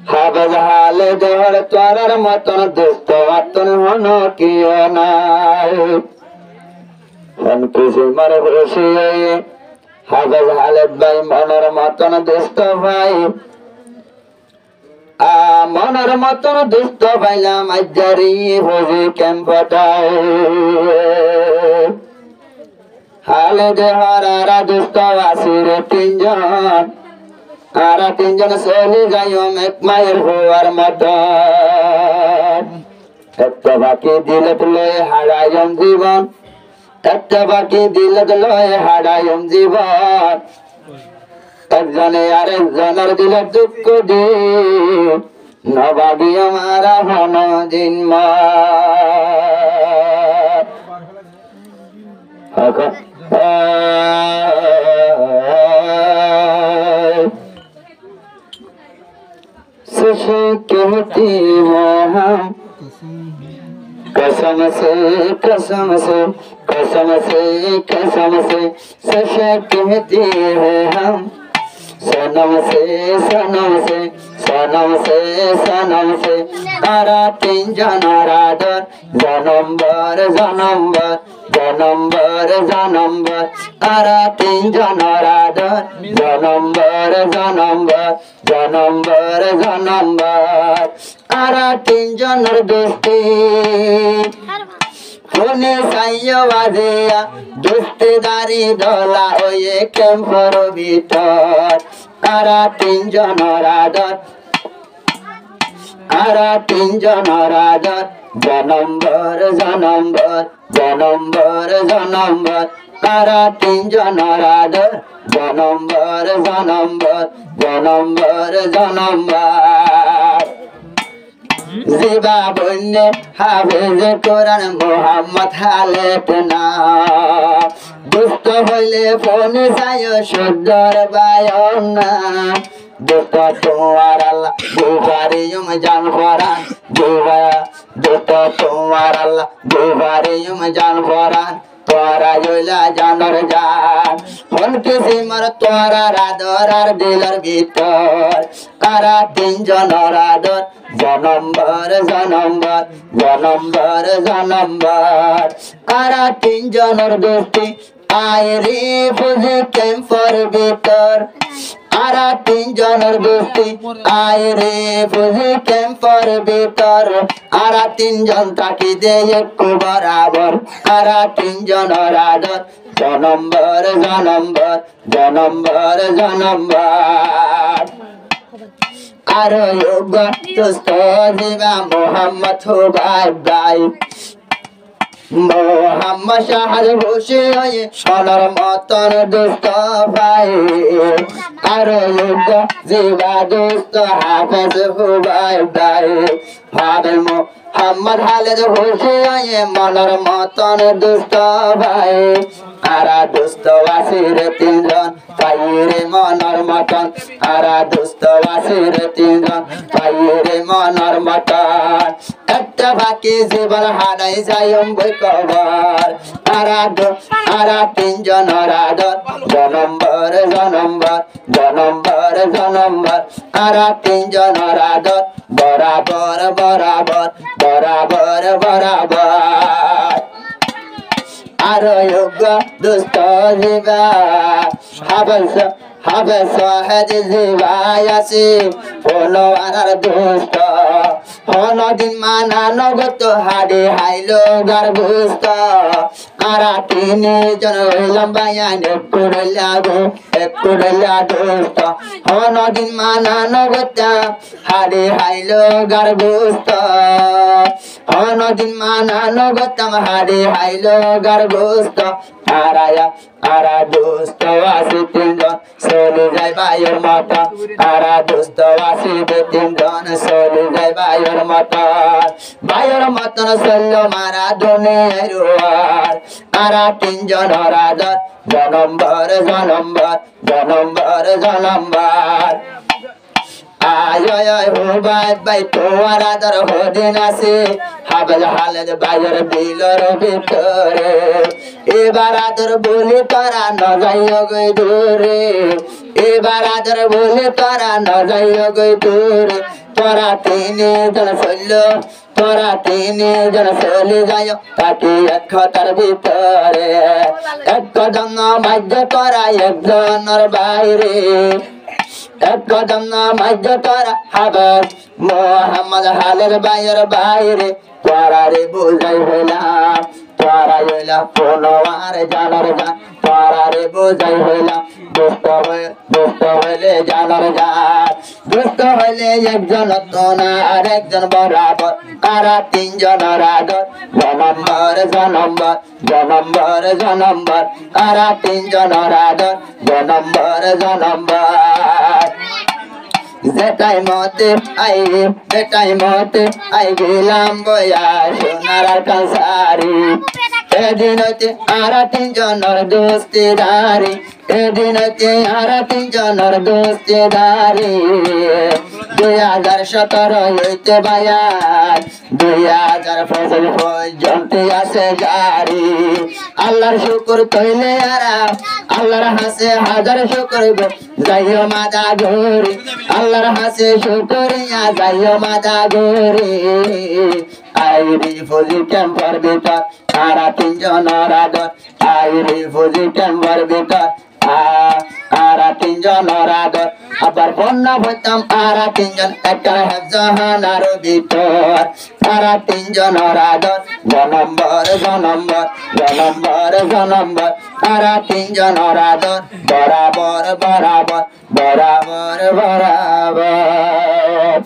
হাবেজ হালে দেহর তোরার মতন দুষ্ট আতন হন কিয় নাই হন খুশি মার খুশি হাবেজ হালে ভাই মনের মতন দুষ্ট ভাই মনের মতন দুষ্ট পাইলাম আজারি হজি ক্যাম্পটায় হালে দেহর আর দুষ্ট আসির তিনজন আর তিনজন চলে যাই এক মায়ের হওয়ার মতন একটা বাকি দিলে লয় হারায়ম জীবন একটা বাকি দিলে লয় হারায়ম জীবন একজনে আরেকজনের দিলে দুঃখ দি নবাগি আমার হন দিন कहती हैं हम कसम से कसम से कसम से कसम से सच कहती हैं हम सनम से सनम से सनम से सनम से तारा तीन जनारादर जन्म भर तारा तीन जनारादर जन्म भर तारा तीन जनर दोस्ती ফোনে সাইয়া বাজিয়া দোস্তেদারি দলা হয়ে ক্যাম্পর ভিতর তারা তিনজনের আদর জনম্বর তারা তিনজনের আদর জনম্বর জিবা বন্যে হাফেজ কোরআন মোহাম্মদ হালেত না দুষ্ট হইলে ফোন যায় সুন্দর বায়ন না দুষ্ট তোমার আল্লাহ দুবারিয়ম জান ফরান দুষ্ট তোমার আল্লাহ দুবারিয়ম জান ফরান তোরা জইলা জানর জান হন কিসিমার তোরা রাদর আর দিলর ভিতর তারা তিনজনের আদর জনম্বর তারা তিনজনের দোস্তি আইরি বুঝি ক্যাম্পর ভিতর তারা তিনজনের দোস্তি আইরে বুঝি ক্যাম্পর ভিতর তারা তিনজন তাকি দে একটু বরাবর তারা তিনজনের আদর জনম্বর আর দোস্ত দিবা মোহাম্মদ ভাই মোহাম্মদ শাহর বসে সোনার মতন দোস্ত ভাই আর জিবা দোস্ত হাফেজ ভাই ভাবে মোহাম্মদ হালেদ বসে মনের মতন দোস্ত ভাই আরা দোস্ত আসির তিনজন পাইরে মনের মতন আরা দোস্ত আসির তিনজন পাইরে মনের মতন একটা বাকি জীবন হারাই যাই বই কবর আরা তিনজনের আদর জনম্বর আরা তিনজনের আদর বরাবর আর দুষ্ট জিবা হাবে সহেদ জিবাই আছে হলো আর দুষ্ট হলো দিন মানা নগত হাড়ে হাইলো গার বুস্ত আরা তিনজন হইলাম বায়ান একটু দুষ্ট হলো দিন মানা নগত হাড়ে হাইলো গার বুস্ত হলো দিন মানা নগতম হাড়ে হাইলো গার বুস্ত আরা দোস্ত আসি তিনজন চলে যায় বায়ুর মতন আরা দোস্ত আসি তিনজন চলে যায় বায়ুর মতন চলল মারা দুনিয়ার আরা তিনজনের আদর জনম্বর আয় হো ভাই তোমার আদর হদিন আছে হাবেল হালেদ বাইর বিলর ভিতরে এবার আদর বলি তারা ন যাইও গই দূরে এবার আদর বলি তারা ন যাইও গই দূরে তোরা তিনজন চলল তোরা তিনজন চলে যায় তাকে এক খতার ভিতরে এক কদম মাঝ তোরা একজনের বাইরে এক কদম মাঝ তোরা হাবাস মোহাম্মদ হালের বাইয়ের বাইরে তোরা রে বুঝাই হইলাম তোরা হইলা পোনোয়ার জানার গান তোরা রে বুঝাই হইলাম দুষ্ট হইলে জানার গান দুষ্ট হইলে একজন তোনা আর একজন বরাবর তারা তিনজনের আদর জনম্বর জনম্বর জনম্বর জনম্বর তারা তিনজনের আদর জনম্বর জনম্বর যেটাই মতে আই গেলাম বয়া সোনার কাছারি এদিন হইতে আর তিনজনের দোস্তিদারি এদিন হইতে আর তিনজনের দোস্তিদারি 2017 হইতে বায়াত 2000 পর্যন্ত আছে জারি আল্লাহর শুকর কইলে আরাম আল্লাহর হাসে হাজার শুকর যাইও মাদা গরি আল্লাহর হাসে শুকরিয়া যাইও মাদা গরি আইরি ফজি ক্যাম্পার ভিতর তারা তিনজনের আদর আইরি ফজি ক্যাম্পার ভিতর আরা তিনজনের আদর আবার বন্যা হইতাম আরা তিনজন একটা জাহানার ভিতর তারা তিনজনের আদর জনম্বর জনম্বর জনম্বর জনম্বর তারা তিনজনের আদর বরাবর বরাবর বরাবর বরাবর